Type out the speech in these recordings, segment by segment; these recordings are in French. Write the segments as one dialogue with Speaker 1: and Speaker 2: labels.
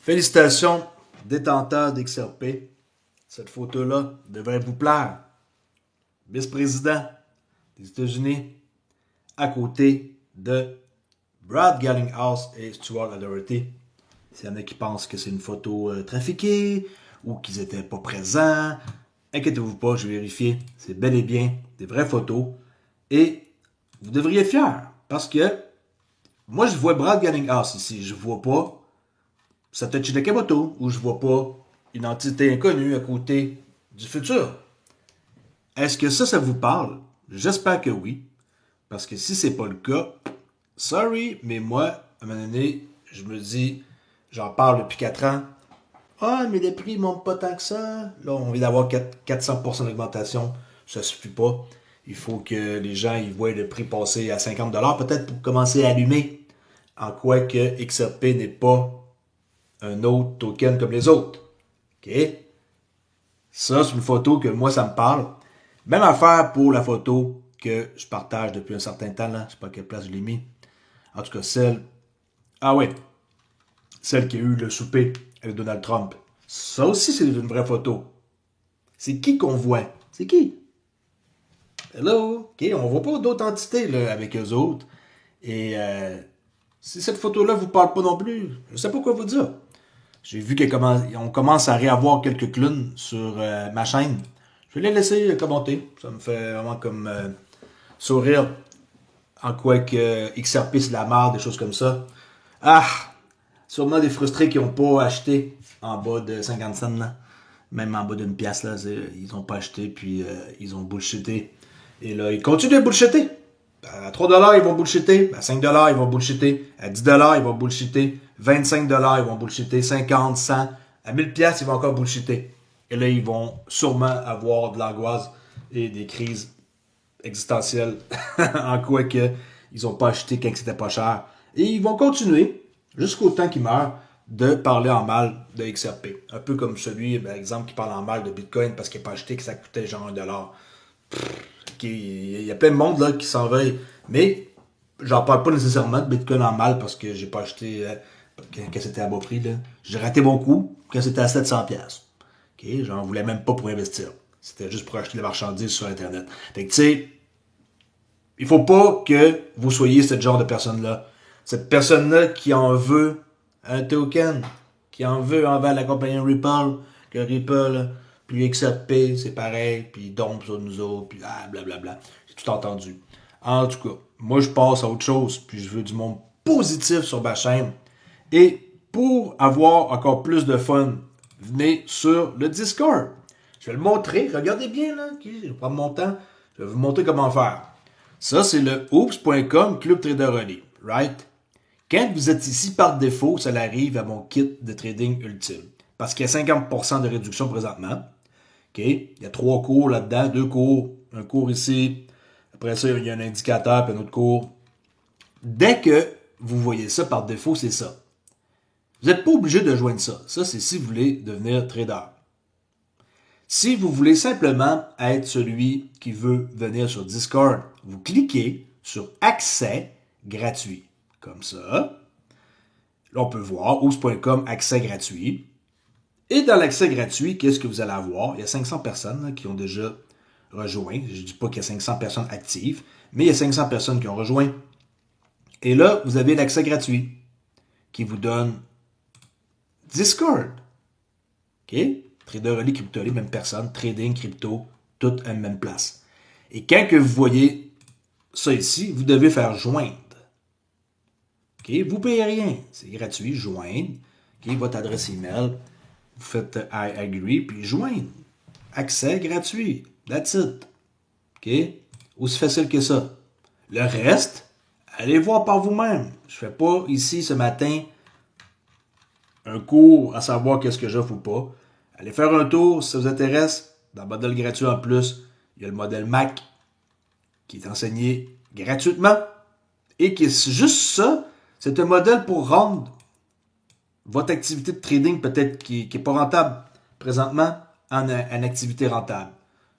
Speaker 1: Félicitations, détenteur d'XRP. Cette photo-là devrait vous plaire. Vice-président des États-Unis, à côté de Brad Garlinghouse et Stuart Aldersgate. S'il y en a qui pensent que c'est une photo trafiquée ou qu'ils n'étaient pas présents, inquiétez-vous pas, je vais vérifier. C'est bel et bien des vraies photos. Et vous devriez être fiers parce que moi, je vois Brad Garlinghouse ici. Je ne vois pas Satoshi Nakamoto ou je ne vois pas une entité inconnue à côté du futur. Est-ce que ça vous parle? J'espère que oui. Parce que si c'est pas le cas, sorry, mais moi, à un moment donné, je me dis, j'en parle depuis 4 ans. Ah, mais les prix ne montent pas tant que ça. Là, on vient d'avoir 400% d'augmentation. Ça ne suffit pas. Il faut que les gens ils voient le prix passer à 50$ peut-être pour commencer à allumer. En quoi que XRP n'est pas un autre token comme les autres. OK? Ça, c'est une photo que moi, ça me parle. Même affaire pour la photo que je partage depuis un certain temps. Là. Je ne sais pas à quelle place je l'ai mis. En tout cas, celle... Ah ouais. Celle qui a eu le souper avec Donald Trump. Ça aussi, c'est une vraie photo. C'est qui qu'on voit? C'est qui? Hello? OK, on voit pas d'autres entités là, avec eux autres. Et si cette photo-là vous parle pas non plus, je sais pas quoi vous dire. J'ai vu qu'on commence à réavoir quelques clowns sur ma chaîne. Je vais les laisser commenter. Ça me fait vraiment comme sourire. En quoi que XRP c'est de la merde, des choses comme ça. Ah! Sûrement des frustrés qui n'ont pas acheté en bas de 50 cents. Là. Même en bas d'une pièce, là, ils n'ont pas acheté, puis ils ont bullshité. Et là, ils continuent de bullshiter. À 3$, ils vont bullshiter. À 5$, ils vont bullshiter. À 10$, ils vont bullshiter. 25$, ils vont bullshiter. 50, 100. À 1000$, ils vont encore bullshiter. Et là, ils vont sûrement avoir de l'angoisse et des crises existentielles en quoi que ils n'ont pas acheté quand c'était pas cher. Et ils vont continuer, jusqu'au temps qu'ils meurent, de parler en mal de XRP. Un peu comme celui, par exemple, qui parle en mal de Bitcoin parce qu'il n'a pas acheté que ça coûtait genre $1. Il y a plein de monde là qui s'en veut. Mais j'en parle pas nécessairement de Bitcoin en mal parce que j'ai pas acheté quand c'était à bas prix. J'ai raté mon coup quand c'était à 700$. Okay? J'en voulais même pas pour investir. C'était juste pour acheter des marchandises sur Internet. Fait que tu sais, il faut pas que vous soyez ce genre de personne-là. Cette personne-là qui en veut un token, qui en veut envers la compagnie Ripple, que Ripple, puis XRP, c'est pareil, puis dompe sur nous autres, puis blablabla. J'ai tout entendu. En tout cas, moi je passe à autre chose, puis je veux du monde positif sur ma chaîne. Et pour avoir encore plus de fun, venez sur le Discord. Je vais le montrer, regardez bien là, okay, je vais prendre mon temps, je vais vous montrer comment faire. Ça, c'est le oops.com Club Trader Relais, right? Quand vous êtes ici, par défaut, ça arrive à mon kit de trading ultime. Parce qu'il y a 50% de réduction présentement. OK? Il y a 3 cours là-dedans, 2 cours, un cours ici. Après ça, il y a un indicateur, puis un autre cours. Dès que vous voyez ça par défaut, c'est ça. Vous n'êtes pas obligé de joindre ça. Ça, c'est si vous voulez devenir trader. Si vous voulez simplement être celui qui veut venir sur Discord, vous cliquez sur accès gratuit. Comme ça. Là, on peut voir oops.com accès gratuit. Et dans l'accès gratuit, qu'est-ce que vous allez avoir? Il y a 500 personnes là, qui ont déjà rejoint. Je ne dis pas qu'il y a 500 personnes actives, mais il y a 500 personnes qui ont rejoint. Et là, vous avez l'accès gratuit qui vous donne Discord. OK? Trader Relais, Crypto Relais, même personne. Trading, crypto, tout à la même place. Et quand que vous voyez ça ici, vous devez faire joindre. OK? Vous ne payez rien. C'est gratuit, joindre. OK? Votre adresse email. Vous faites I agree, puis joindre. Accès gratuit. That's it. OK? Aussi facile que ça. Le reste, allez voir par vous-même. Je ne fais pas ici ce matin un cours à savoir qu'est-ce que j'offre ou pas. Allez faire un tour si ça vous intéresse. Dans le modèle gratuit en plus, il y a le modèle Mac qui est enseigné gratuitement. Et qui est juste ça, c'est un modèle pour rendre votre activité de trading peut-être qui n'est pas rentable présentement en activité rentable.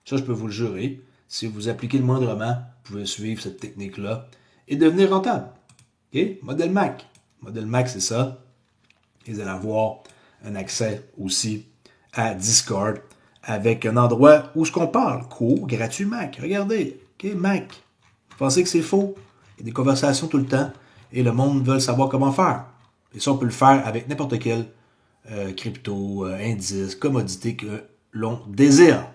Speaker 1: Ça, je peux vous le jurer. Si vous appliquez le moindrement, vous pouvez suivre cette technique-là et devenir rentable. OK? Modèle Mac. Modèle Mac, c'est ça. Et vous allez avoir un accès aussi à Discord avec un endroit où ce qu'on parle, court, gratuit Mac. Regardez, OK, Mac. Vous pensez que c'est faux? Il y a des conversations tout le temps et le monde veut savoir comment faire. Et ça, on peut le faire avec n'importe quel crypto, indice, commodité que l'on désire.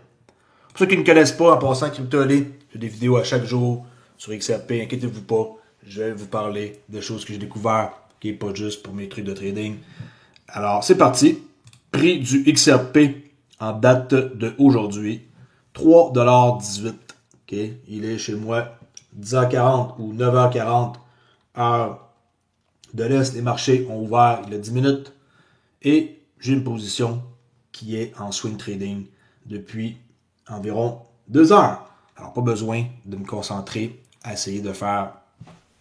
Speaker 1: Pour ceux qui ne connaissent pas, en passant Crypto-Alley, j'ai des vidéos à chaque jour sur XRP, inquiétez-vous pas, je vais vous parler de choses que j'ai découvertes, qui n'est pas juste pour mes trucs de trading. Alors, c'est parti. Prix du XRP en date d'aujourd'hui, 3,18 $. Okay? Il est chez moi 10h40 ou 9h40, heure de l'Est. Les marchés ont ouvert il y a 10 minutes et j'ai une position qui est en swing trading depuis environ 2 heures. Alors, pas besoin de me concentrer à essayer de faire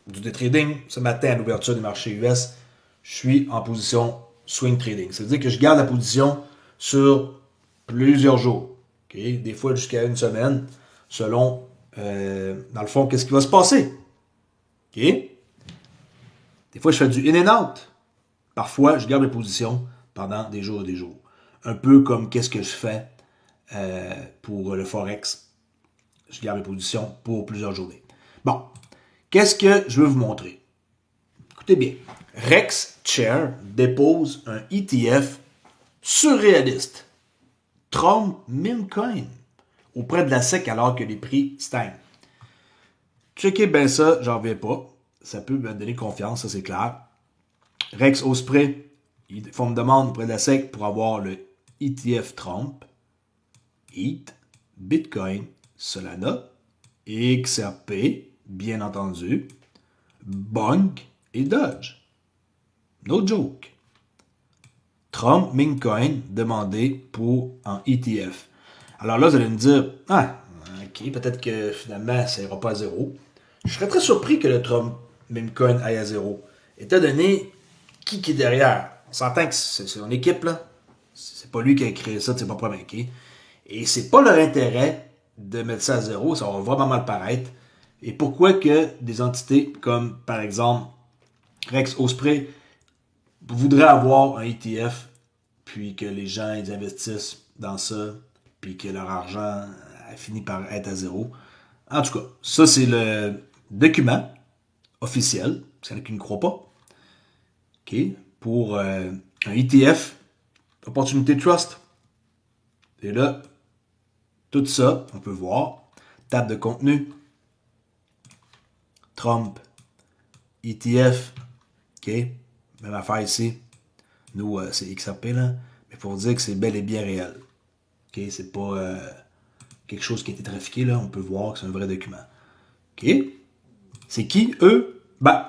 Speaker 1: du day trading. Ce matin, à l'ouverture des marchés US, je suis en position swing trading. Ça veut dire que je garde la position sur plusieurs jours. Okay? Des fois jusqu'à une semaine, selon, dans le fond, qu'est-ce qui va se passer. Okay? Des fois, je fais du in and out. Parfois, je garde la position pendant des jours et des jours. Un peu comme qu'est-ce que je fais pour le Forex. Je garde les positions pour plusieurs journées. Bon, qu'est-ce que je veux vous montrer? Écoutez bien. Rex Chair dépose un ETF surréaliste. Trump meme coin auprès de la SEC alors que les prix stagnent. Checkez bien ça, j'en reviens pas. Ça peut me donner confiance, ça c'est clair. Rex Osprey, ils font une demande auprès de la SEC pour avoir le ETF Trump, ETH, Bitcoin, Solana, XRP, bien entendu, Bonk et Doge. No joke. Trump meme coin demandé pour un ETF. Alors là, vous allez me dire, ok, peut-être que finalement, ça ira pas à zéro. Je serais très surpris que le Trump meme coin aille à zéro. Étant donné qui est derrière. On s'entend que c'est son équipe, là. C'est pas lui qui a créé ça, c'est pas problème, ok? Et c'est pas leur intérêt de mettre ça à zéro, ça va vraiment mal paraître. Et pourquoi que des entités comme, par exemple, Rex Osprey voudraient avoir un ETF, puis que les gens ils investissent dans ça, puis que leur argent a fini par être à zéro. En tout cas, ça c'est le document officiel, c'est là qui ne croit pas, ok, pour un ETF, Opportunity Trust. Et là, tout ça, on peut voir, table de contenu, Trump, ETF, ok, même affaire ici. Nous, c'est XRP, là, mais pour dire que c'est bel et bien réel. Ok, c'est pas quelque chose qui a été trafiqué, là, on peut voir que c'est un vrai document. Ok, c'est qui, eux? Ben,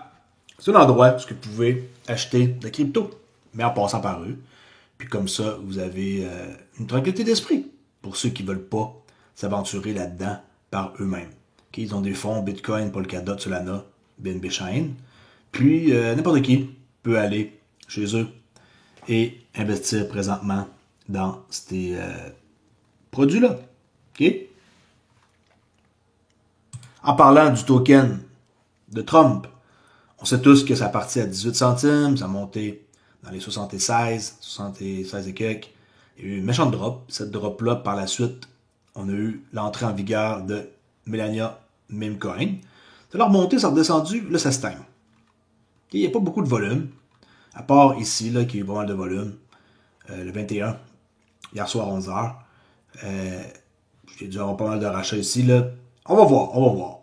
Speaker 1: c'est un endroit où vous pouvez acheter de la crypto, mais en passant par eux. Puis comme ça, vous avez une tranquillité d'esprit pour ceux qui ne veulent pas s'aventurer là-dedans par eux-mêmes. Okay? Ils ont des fonds Bitcoin, Polkadot, Solana, BNB Chain. Puis n'importe qui peut aller chez eux et investir présentement dans ces produits-là. Okay? En parlant du token de Trump, on sait tous que ça partit à 18 centimes, ça a monté dans les 76 et quelques. Il y a eu une méchante drop. Cette drop-là, par la suite, on a eu l'entrée en vigueur de Melania Meme Coin. Ça a remonté, ça a redescendu, là ça stagne. Il n'y a pas beaucoup de volume, à part ici, là, qui a eu pas mal de volume. Le 21, hier soir à 11h. J'ai dû avoir pas mal de rachats ici, là. On va voir.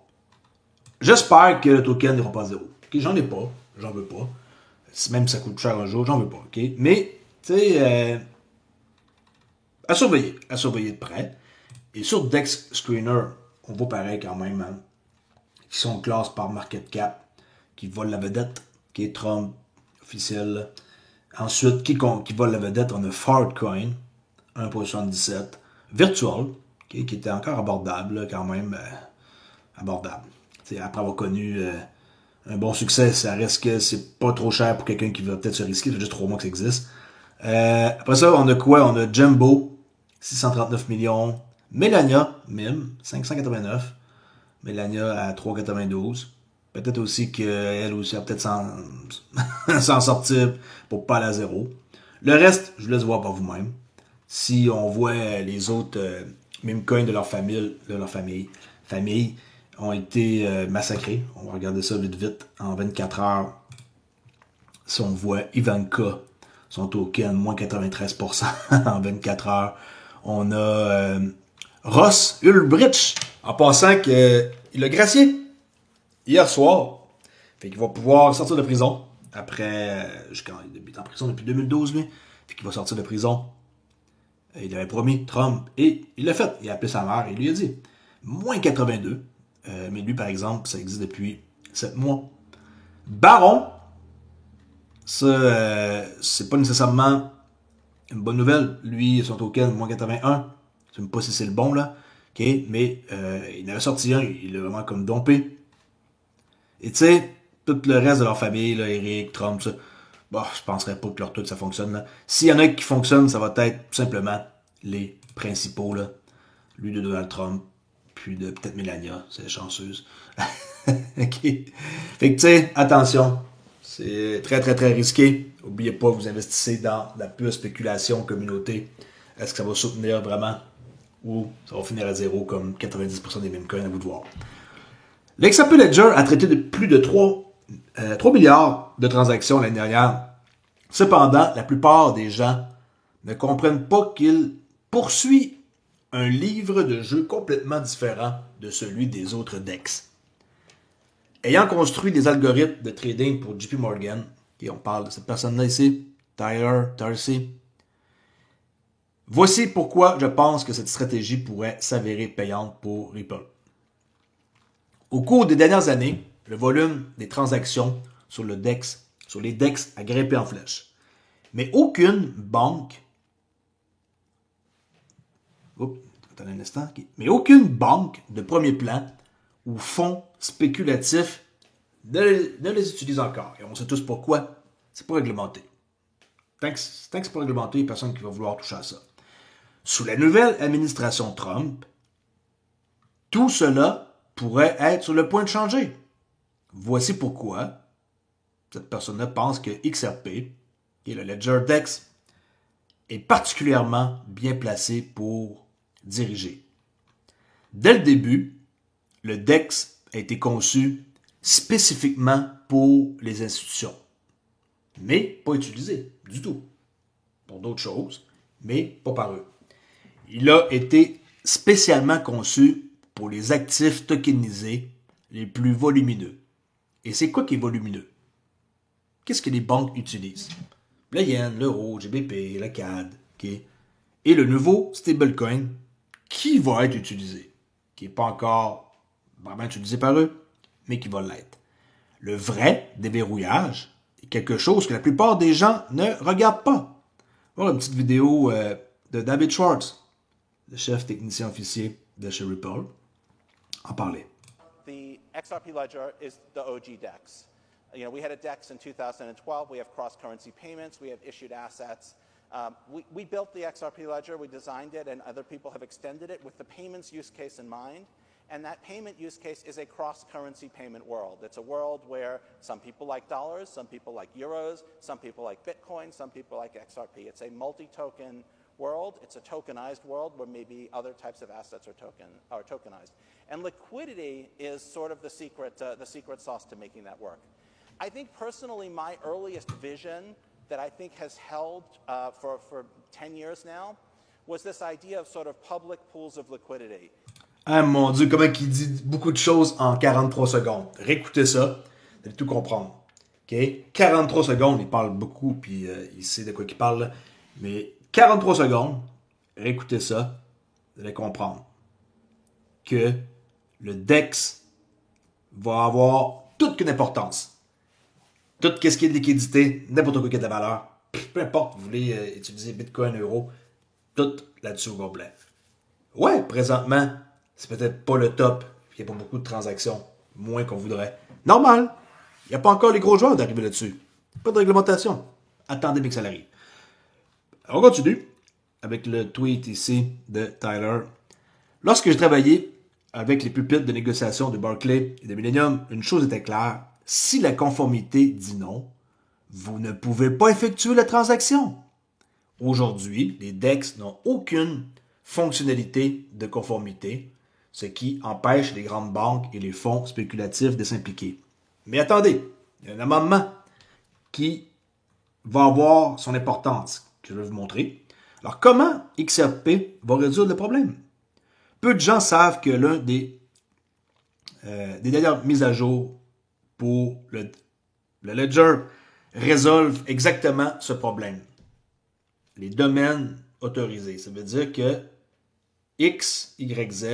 Speaker 1: J'espère que le token n'ira pas à zéro. Okay, j'en ai pas, j'en veux pas. Même si ça coûte cher un jour, j'en veux pas. Okay? Mais, tu sais, à surveiller de près. Et sur Dex Screener, on voit pareil quand même, hein, qui sont en classe par market cap, qui volent la vedette, qui est Trump officiel. Ensuite, qui vole la vedette, on a Fartcoin, 1,77. Virtual, okay, qui était encore abordable, là, quand même abordable. T'sais, après avoir connu un bon succès, ça reste que c'est pas trop cher pour quelqu'un qui va peut-être se risquer, ça fait juste 3 mois que ça existe. Après ça, on a quoi? On a Jumbo, 639 millions. Melania, MIM, 589. Melania à 3,92. Peut-être aussi qu'elle aussi va peut-être s'en sortir pour pas aller à zéro. Le reste, je vous laisse voir par vous-même. Si on voit les autres meme coins de leur famille ont été massacrés. On va regarder ça vite en 24 heures. Si on voit Ivanka, son token, moins 93% en 24 heures. On a Ross Ulbricht, en passant qu'il a gracié hier soir. Fait qu'il va pouvoir sortir de prison. Après, il est en prison depuis 2012, lui. Fait qu'il va sortir de prison. Il avait promis Trump. Et il l'a fait. Il a appelé sa mère et il lui a dit moins 82. Mais lui, par exemple, ça existe depuis 7 mois. Baron, ça, c'est pas nécessairement une bonne nouvelle. Lui, son token, moins 81. Je sais même pas si c'est le bon, là. OK, mais il en avait sorti un. Il l'a vraiment comme dompé. Et tu sais, tout le reste de leur famille, là, Eric, Trump, ça, bon, je penserais pas que leur truc, ça fonctionne, là. S'il y en a qui fonctionnent, ça va être simplement les principaux, là. Lui de Donald Trump, puis de peut-être Melania, c'est chanceuse. OK. Fait que, tu sais, attention. C'est très, très, très risqué. N'oubliez pas, vous investissez dans la pure spéculation communauté. Est-ce que ça va soutenir vraiment ou ça va finir à zéro comme 90% des meme coins, à vous de voir. L'XRP Ledger a traité de plus de 3 milliards de transactions l'année dernière. Cependant, la plupart des gens ne comprennent pas qu'il poursuit un livre de jeu complètement différent de celui des autres DEX. Ayant construit des algorithmes de trading pour JP Morgan, et on parle de cette personne-là ici, Tyler Darcy, voici pourquoi je pense que cette stratégie pourrait s'avérer payante pour Ripple. Au cours des dernières années, le volume des transactions sur les DEX a grimpé en flèche. Mais aucune banque de premier plan ou fonds spéculatifs ne les utilise encore. Et on sait tous pourquoi. C'est pas réglementé. Tant que c'est pas réglementé, il n'y a personne qui va vouloir toucher à ça. Sous la nouvelle administration Trump, tout cela pourrait être sur le point de changer. Voici pourquoi cette personne-là pense que XRP, qui est le Ledger DEX, est particulièrement bien placé pour diriger. Dès le début, le DEX a été conçu spécifiquement pour les institutions, mais pas utilisé du tout. Pour d'autres choses, mais pas par eux. Il a été spécialement conçu pour les actifs tokenisés les plus volumineux. Et c'est quoi qui est volumineux? Qu'est-ce que les banques utilisent? Le yen, l'euro, GBP, le CAD, okay? Et le nouveau stablecoin qui va être utilisé, qui n'est pas encore vraiment utilisé par eux, mais qui va l'être. Le vrai déverrouillage est quelque chose que la plupart des gens ne regardent pas. Voilà une petite vidéo de David Schwartz, le chef technicien officier de chez Ripple, en parlait.
Speaker 2: The XRP Ledger is the OG DEX. You know, we had a DEX in 2012. We have cross-currency payments. We have issued assets. We built the XRP Ledger. We designed it, and other people have extended it with the payments use case in mind. And that payment use case is a cross-currency payment world. It's a world where some people like dollars, some people like euros, some people like Bitcoin, some people like XRP. It's a multi-token world. It's a tokenized world where maybe other types of assets are tokenized. And liquidity is sort of the secret sauce to making that work. I think personally, my earliest vision that I think has held for 10 years now was this idea of sort of public pools of liquidity.
Speaker 1: Ah mon Dieu, comment il dit beaucoup de choses en 43 secondes. Réécoutez ça, vous allez tout comprendre. Okay? 43 secondes, il parle beaucoup, puis il sait de quoi il parle. Là. Mais 43 secondes, réécoutez ça, vous allez comprendre que le DEX va avoir toute une importance. Tout ce qui est de liquidité, n'importe quoi qui a de la valeur, peu importe, vous voulez utiliser Bitcoin, euro, tout là-dessus au complet. Ouais, présentement, c'est peut-être pas le top, il n'y a pas beaucoup de transactions, moins qu'on voudrait. Normal, il n'y a pas encore les gros joueurs d'arriver là-dessus. Pas de réglementation. Attendez bien que ça arrive. On continue avec le tweet ici de Tyler. Lorsque j'ai travaillé avec les pupitres de négociation de Barclays et de Millennium, une chose était claire. Si la conformité dit non, vous ne pouvez pas effectuer la transaction. aujourd'hui, les DEX n'ont aucune fonctionnalité de conformité, ce qui empêche les grandes banques et les fonds spéculatifs de s'impliquer. Mais attendez, il y a un amendement qui va avoir son importance, que je vais vous montrer. Alors, comment XRP va résoudre le problème? Peu de gens savent que l'un des dernières mises à jour pour le Ledger résolve exactement ce problème. Les domaines autorisés. Ça veut dire que X, Y, Z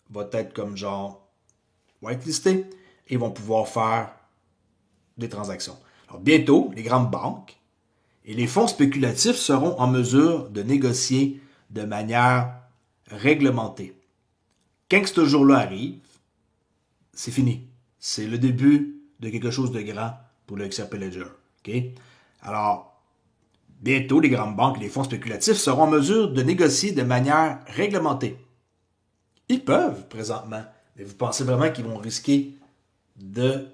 Speaker 1: va être comme genre whitelisté et vont pouvoir faire des transactions. Alors bientôt, les grandes banques et les fonds spéculatifs seront en mesure de négocier de manière réglementée. Quand ce jour-là arrive, c'est fini. C'est le début de quelque chose de grand pour le XRP Ledger. Okay? Alors, bientôt, les grandes banques et les fonds spéculatifs seront en mesure de négocier de manière réglementée. Ils peuvent présentement, mais vous pensez vraiment qu'ils vont risquer de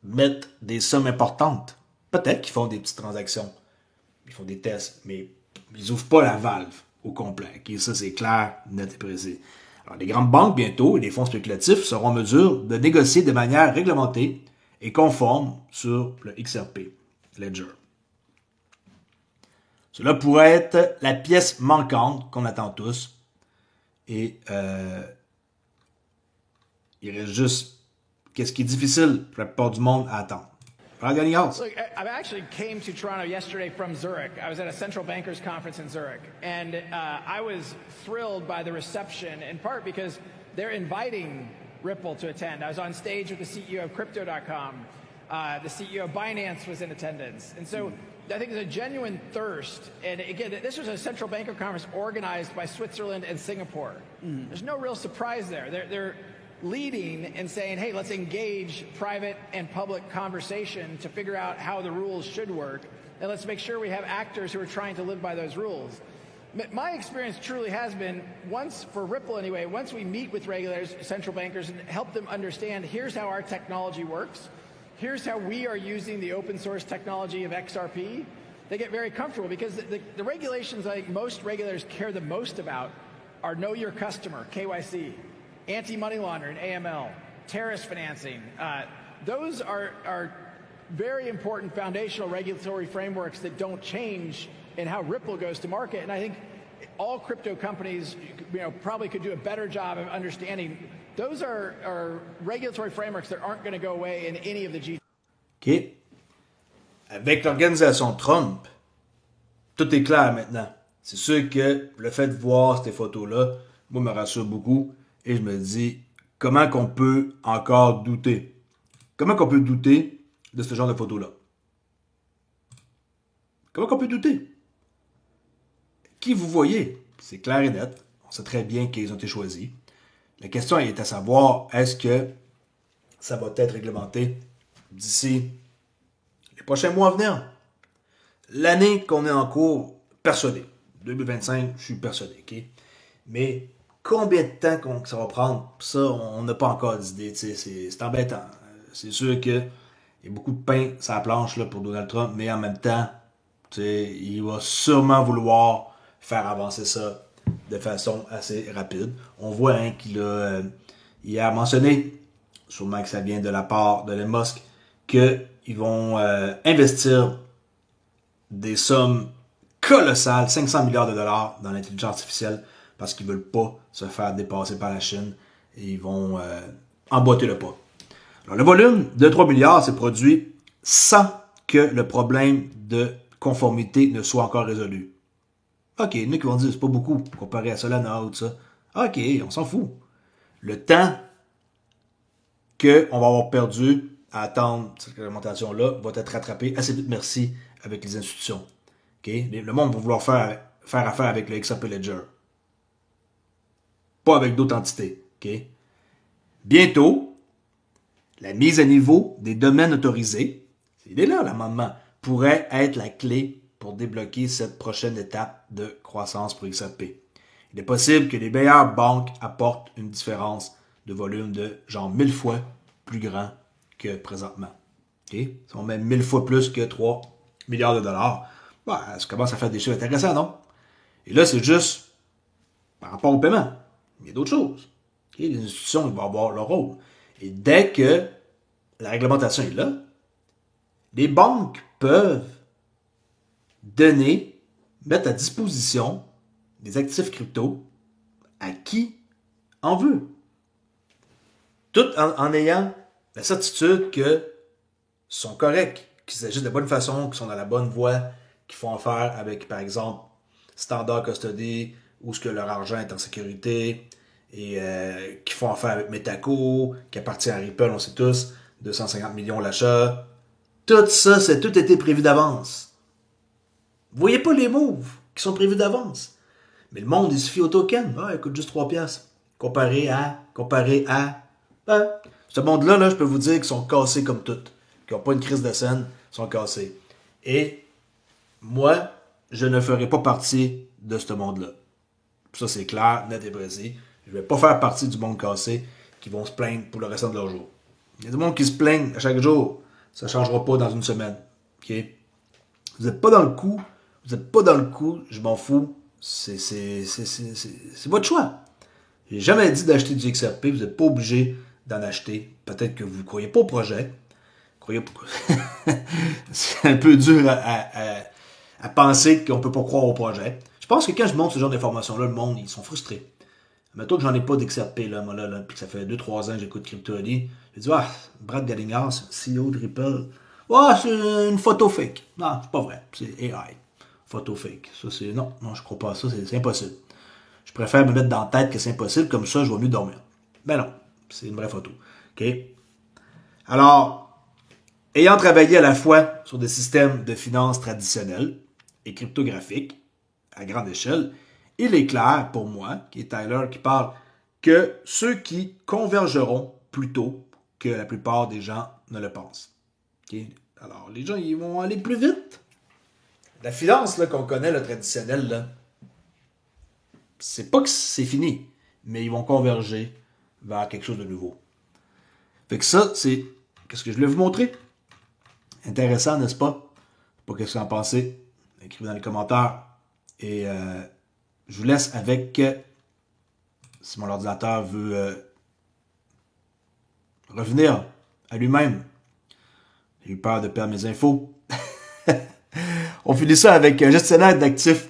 Speaker 1: mettre des sommes importantes? Peut-être qu'ils font des petites transactions, ils font des tests, mais ils n'ouvrent pas la valve au complet. Okay? Ça, c'est clair, net et précis. Alors, les grandes banques, bientôt, et les fonds spéculatifs seront en mesure de négocier de manière réglementée et conforme sur le XRP Ledger. Cela pourrait être la pièce manquante qu'on attend tous. Et il reste juste qu'est-ce qui est difficile pour la plupart du monde à attendre. Look,
Speaker 3: I actually came to Toronto yesterday from Zurich. I was at a central bankers conference in Zurich, and I was thrilled by the reception, in part because they're inviting Ripple to attend. I was on stage with the CEO of Crypto.com. The CEO of Binance was in attendance. And so I think there's a genuine thirst. And again, this was a central banker conference organized by Switzerland and Singapore. There's no real surprise there. They're leading and saying, hey, let's engage private and public conversation to figure out how the rules should work. And let's make sure we have actors who are trying to live by those rules. My experience truly has been, once, for Ripple anyway, once we meet with regulators, central bankers, and help them understand, here's how our technology works, here's how we are using the open source technology of XRP, they get very comfortable, because the regulations I think most regulators care the most about are know your customer, KYC, anti-money laundering, AML, terrorist financing. Those are very important foundational regulatory frameworks that don't change in how Ripple goes to market. And I think all crypto companies, probably could do a better job of understanding those are regulatory frameworks that aren't going to go away in any of the G.
Speaker 1: OK. Avec l'organisation Trump, tout est clair maintenant. C'est sûr que le fait de voir ces photos-là, moi, me rassure beaucoup. Et je me dis, comment qu'on peut encore douter? Comment qu'on peut douter de ce genre de photos-là? Comment qu'on peut douter? Qui vous voyez? C'est clair et net. On sait très bien qu'ils ont été choisis. La question est à savoir, est-ce que ça va être réglementé d'ici les prochains mois à venir? L'année qu'on est en cours, persuadé. 2025, je suis persuadé. Okay? Mais combien de temps que ça va prendre? Ça, on n'a pas encore d'idée. C'est embêtant. C'est sûr qu'il y a beaucoup de pain sur la planche là, pour Donald Trump, mais en même temps, il va sûrement vouloir faire avancer ça de façon assez rapide. On voit qu'il a mentionné, sûrement que ça vient de la part de Elon Musk, qu'ils vont investir des sommes colossales, 500 milliards de dollars dans l'intelligence artificielle, parce qu'ils ne veulent pas se faire dépasser par la Chine et ils vont emboîter le pas. Alors, le volume de 3 milliards s'est produit sans que le problème de conformité ne soit encore résolu. OK, il y en a qui vont dire c'est pas beaucoup comparé à Solana ou tout ça. OK, on s'en fout. Le temps qu'on va avoir perdu à attendre cette réglementation-là va être rattrapé assez vite, merci, avec les institutions. OK? Le monde va vouloir faire affaire avec le XRP Ledger. Pas avec d'autres entités. Okay? Bientôt, la mise à niveau des domaines autorisés, il est là l'amendement, pourrait être la clé pour débloquer cette prochaine étape de croissance pour XRP. Il est possible que les meilleures banques apportent une différence de volume de genre 1000 fois plus grand que présentement. Okay? Si on met 1000 fois plus que 3 milliards de dollars, bah, ça commence à faire des chiffres intéressants, non? Et là, c'est juste par rapport au paiement. Il y a d'autres choses. Okay? Les institutions, ils vont avoir leur rôle. Et dès que la réglementation est là, les banques peuvent mettre à disposition des actifs crypto à qui en veut. Tout en ayant la certitude qu'ils sont corrects, qu'ils agissent de bonne façon, qu'ils sont dans la bonne voie, qu'ils font affaire avec, par exemple, Standard Custody, où ce que leur argent est en sécurité, et qui font affaire avec Metaco, qui appartient à Ripple, on sait tous, 250 millions l'achat. Tout ça, c'est tout été prévu d'avance. Vous voyez pas les moves qui sont prévus d'avance. Mais le monde, il se fie au token. Ah, il coûte juste 3 piastres. Comparé à... Ben, ce monde-là, là, je peux vous dire qu'ils sont cassés comme tout. Qui n'ont pas une crise de scène, sont cassés. Et moi, je ne ferai pas partie de ce monde-là. Ça, c'est clair, net et précis. Je ne vais pas faire partie du monde cassé qui vont se plaindre pour le restant de leur jour. Il y a du monde qui se plaignent à chaque jour. Ça ne changera pas dans une semaine. Okay? Vous n'êtes pas dans le coup. Vous n'êtes pas dans le coup. Je m'en fous. C'est votre choix. J'ai jamais dit d'acheter du XRP. Vous n'êtes pas obligé d'en acheter. Peut-être que vous ne croyez pas au projet. C'est un peu dur à penser qu'on ne peut pas croire au projet. Je pense que quand je montre ce genre d'informations-là, le monde, ils sont frustrés. Mettons que j'en ai pas d'XRP, là, puis que ça fait 2-3 ans que j'écoute Crypto.ly. J'ai dit, Brad Gallagher, CEO de Ripple. C'est une photo fake. Non, c'est pas vrai. C'est AI. Photo fake. Ça, c'est. Non, je crois pas à ça. C'est impossible. Je préfère me mettre dans la tête que c'est impossible, comme ça, je vais mieux dormir. Ben non, c'est une vraie photo. OK? Alors, ayant travaillé à la fois sur des systèmes de finances traditionnels et cryptographiques à grande échelle, il est clair pour moi, qui est Tyler, qui parle, que ceux qui convergeront plus tôt que la plupart des gens ne le pensent. Okay? Alors, les gens, ils vont aller plus vite. La finance là, qu'on connaît, le traditionnel, là, c'est pas que c'est fini, mais ils vont converger vers quelque chose de nouveau. Fait que ça, c'est qu'est-ce que je voulais vous montrer. Intéressant, n'est-ce pas? Pas qu'est-ce que vous en pensez. Écrivez dans les commentaires. Et je vous laisse avec, si mon ordinateur veut revenir à lui-même. J'ai eu peur de perdre mes infos. On finit ça avec un gestionnaire d'actifs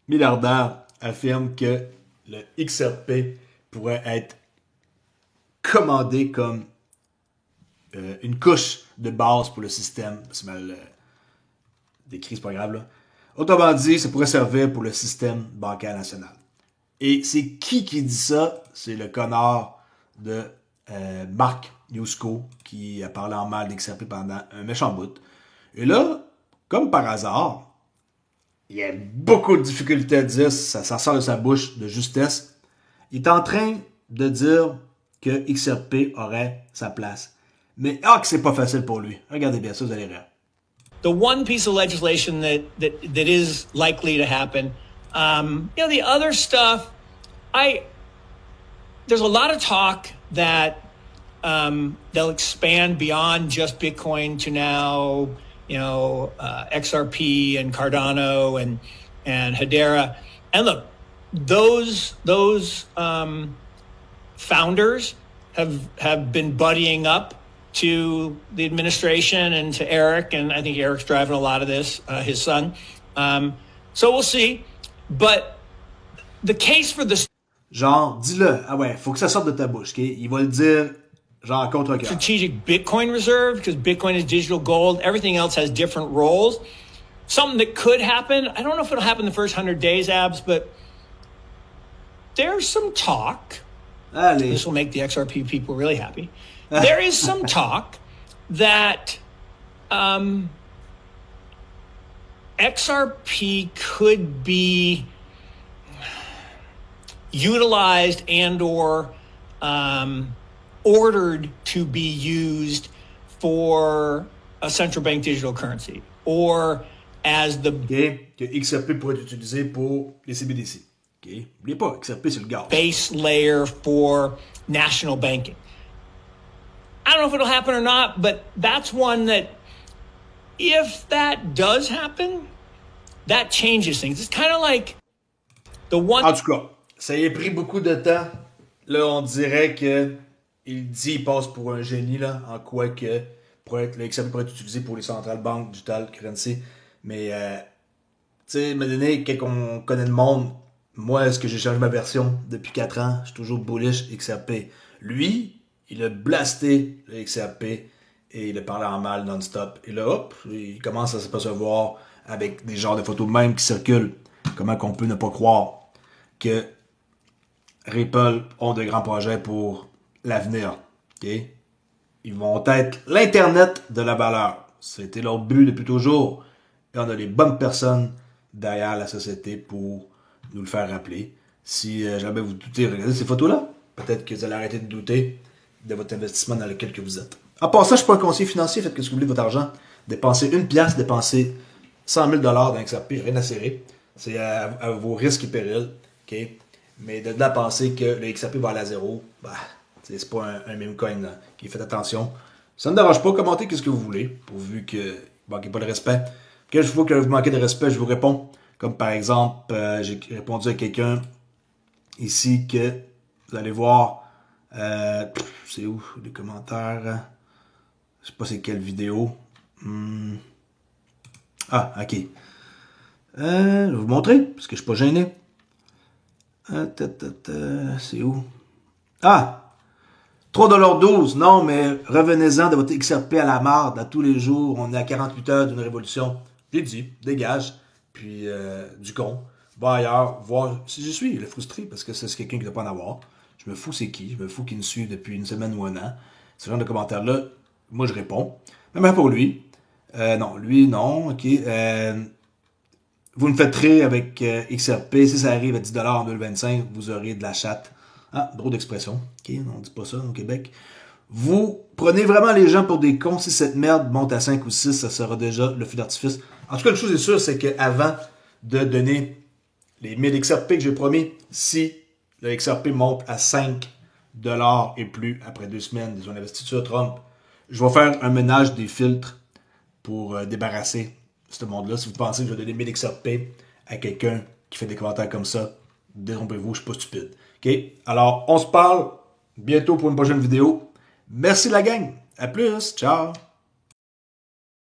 Speaker 1: milliardaire affirme que le XRP pourrait être commandé comme une couche de base pour le système. C'est mal décrit, c'est pas grave là. Autrement dit, ça pourrait servir pour le système bancaire national. Et c'est qui dit ça? C'est le connard de Mark Newsco qui a parlé en mal d'XRP pendant un méchant bout. Et là, comme par hasard, il y a beaucoup de difficultés à dire, ça sort de sa bouche de justesse. Il est en train de dire que XRP aurait sa place. Mais que c'est pas facile pour lui. Regardez bien ça, vous allez rire.
Speaker 4: The one piece of legislation that is likely to happen, the other stuff, there's a lot of talk that they'll expand beyond just Bitcoin to now, XRP and Cardano and Hedera. And look, those founders have been buddying up to the administration and to Eric, and I think Eric's driving a lot of this, his son. So we'll see. But the case for the
Speaker 1: genre, dis-le. Ah ouais, faut que ça sorte de ta bouche, OK? Il va le dire, genre, contre cœur.
Speaker 4: Strategic Bitcoin reserve, because Bitcoin is digital gold. Everything else has different roles. Something that could happen. I don't know if it'll happen the first 100 days, Abs, but there's some talk.
Speaker 1: Allez.
Speaker 4: This will make the XRP people really happy. There is some talk that XRP could be utilized and or ordered to be used for a central bank digital currency or as the
Speaker 1: que XRP pourrait être utilisé pour les CBDC. Okay. N'oubliez pas, XRP c'est le gaz.
Speaker 4: Base layer for national banking. I don't know if it'll happen or not, but that's one that if that does happen, that changes things. It's kind of like the one.
Speaker 1: En tout cas, ça y a pris beaucoup de temps. Là, on dirait que il passe pour un génie, là, en quoi que le XRP pourrait être utilisé pour les centrales banques, digital currency. Mais, tu sais, me donné, quand on connaît le monde, moi, est-ce que j'ai changé ma version depuis 4 ans? Je suis toujours bullish XRP. Lui, il a blasté le XRP et il a parlé en mal non-stop. Et là, hop, il commence à se percevoir avec des genres de photos même qui circulent. Comment qu'on peut ne pas croire que Ripple ont de grands projets pour l'avenir. Okay? Ils vont être l'Internet de la valeur. C'était leur but depuis toujours. Et on a les bonnes personnes derrière la société pour nous le faire rappeler. Si jamais vous doutez, regardez ces photos-là. Peut-être que vous allez arrêter de douter de votre investissement dans lequel que vous êtes. En passant, je ne suis pas un conseiller financier. Faites ce que vous voulez de votre argent. Dépensez une pièce, dépensez 100 000 dans un XRP, rien à serrer. C'est à vos risques et périls. Okay? Mais de là à penser que le XRP va aller à zéro, bah, c'est pas un meme coin là, qui faites attention. Ça ne me dérange pas, commentez ce que vous voulez, pourvu que vous ne manquez pas de respect. Quelle fois que vous manquez de respect, je vous réponds. Comme par exemple, j'ai répondu à quelqu'un ici que vous allez voir, c'est où les commentaires? Je sais pas c'est quelle vidéo. Ah, ok. Je vais vous montrer, parce que je suis pas gêné. C'est où? Ah! 3,12$. Non, mais revenez-en de votre XRP à la marde à tous les jours. On est à 48 heures d'une révolution. J'ai dit, dégage. Puis, du con. Va ailleurs, voir si je suis. Il est frustré parce que c'est quelqu'un qui ne doit pas en avoir. Je me fous c'est qui. Je me fous qu'il me suit depuis une semaine ou un an. Ce genre de commentaires-là, moi, je réponds. Même pour lui. Non, lui, non. OK. Vous me faites rire avec XRP. Si ça arrive à 10$ en 2025, vous aurez de la chatte. Ah, drôle d'expression. OK, on dit pas ça au Québec. Vous prenez vraiment les gens pour des cons. Si cette merde monte à 5 ou 6, ça sera déjà le feu d'artifice. En tout cas, une chose est sûre, c'est qu'avant de donner les 1000 XRP que j'ai promis, si le XRP monte à 5$ et plus après 2 semaines de son investiture Trump, je vais faire un ménage des filtres pour débarrasser ce monde-là. Si vous pensez que je vais donner 1000 XRP à quelqu'un qui fait des commentaires comme ça, détrompez-vous, je suis pas stupide. OK? Alors, on se parle bientôt pour une prochaine vidéo. Merci la gang. À plus. Ciao.